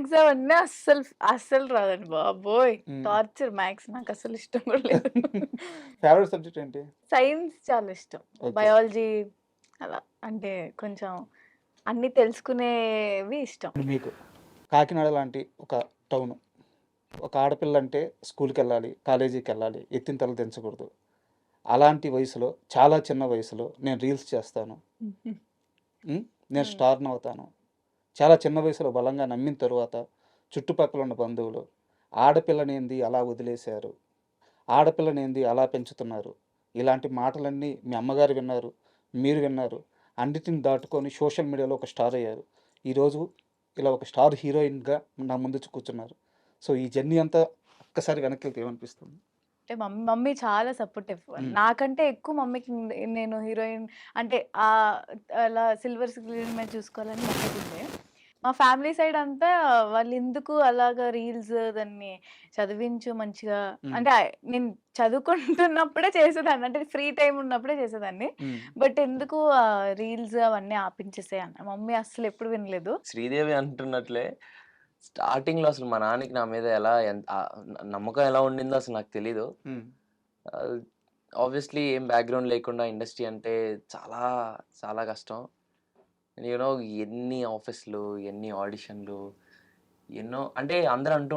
Maths అవన్నీ అస్సలు అస్సలు రాదండి బాబోయ్! హ్మ్. టార్చర్ మ్యాథ్స్ నాకసలు ఇష్టం కూడా లేదు. ఫేవరెట్ సబ్జెక్ట్ ఏంటి? సైన్స్ చాలా ఇష్టం. ఓకే. బయాలజీ అలా అంటే కొంచెం అన్నీ తెలుసుకునేవి ఇష్టం. మీకు కాకినాడ లాంటి ఒక టౌను. ఒక ఆడపిల్లంటే స్కూలుకెళ్ళాలి, కాలేజీకెళ్ళాలి, ఎత్తిన తల దించకూడదు. అలాంటి వయసులో, చాలా చిన్న వయసులో నేను రీల్స్ చేస్తాను. హుహు. హ్మ్. నేను హ్మ్. స్టార్‌నవుతాను. చాలా చిన్న వయసులో బలంగా నమ్మిన తరువాత చుట్టుపక్కల ఉన్న బంధువులు, ఆడపిల్లనేంది అలా వదిలేశారు, ఆడపిల్లనేంది అలా పెంచుతున్నారు. ఇలాంటి మాటలన్నీ మీ అమ్మగారు విన్నారు, మీరు విన్నారు. అన్నిటిని దాటుకొని సోషల్ మీడియాలో ఒక స్టార్ అయ్యారు. ఈరోజు ఇలా ఒక స్టార్ హీరోయిన్‌గా నా ముందు కూర్చున్నారు. సో, ఈ జర్నీ అంతా ఒక్కసారి వెనక్కెళ్తే ఏమనిపిస్తుంది? అంటే మమ్మీ చాలా సపోర్టివ్. హ్మ్. నాకంటే ఎక్కువ మమ్మీకి నేను హీరోయిన్ అంటే అలా సిల్వర్ స్క్రీన్ మీద చూసుకోవాలని మమ్మీకుండే. మా ఫ్యామిలీ సైడ్ అంతా వాళ్ళెందుకు అలాగా రీల్స్ దాన్ని చదివించు మంచిగా హ్మ్. అంటే నేను చదువుకుంటున్నప్పుడే చేసేదాన్ని. అంటే ఫ్రీ టైమ్ ఉన్నప్పుడే చేసేదాన్ని. హ్మ్. బట్ ఎందుకు రీల్స్ అవన్నీ ఆపించేసేయి అన్న. మమ్మీ అస్సలు ఎప్పుడు వినలేదు. శ్రీదేవి అంటున్నట్లే స్టార్టింగ్‌లో అసలు మా నాన్నకి నా మీద ఎలా నమ్మకం ఎలా ఉండిందో అసలు నాకు తెలీదు. హ్మ్. ఆహ్, ఆబ్వియస్‌లీ ఏం బ్యాక్‌గ్రౌండ్ లేకుండా ఇండస్ట్రీ అంటే చాలా, చాలా కష్టం. యూ నో ఎన్ని ఆఫీస్‌లు, ఎన్ని ఆడిషన్‌లు, ఎన్నో అంటే అందరూ అంటూ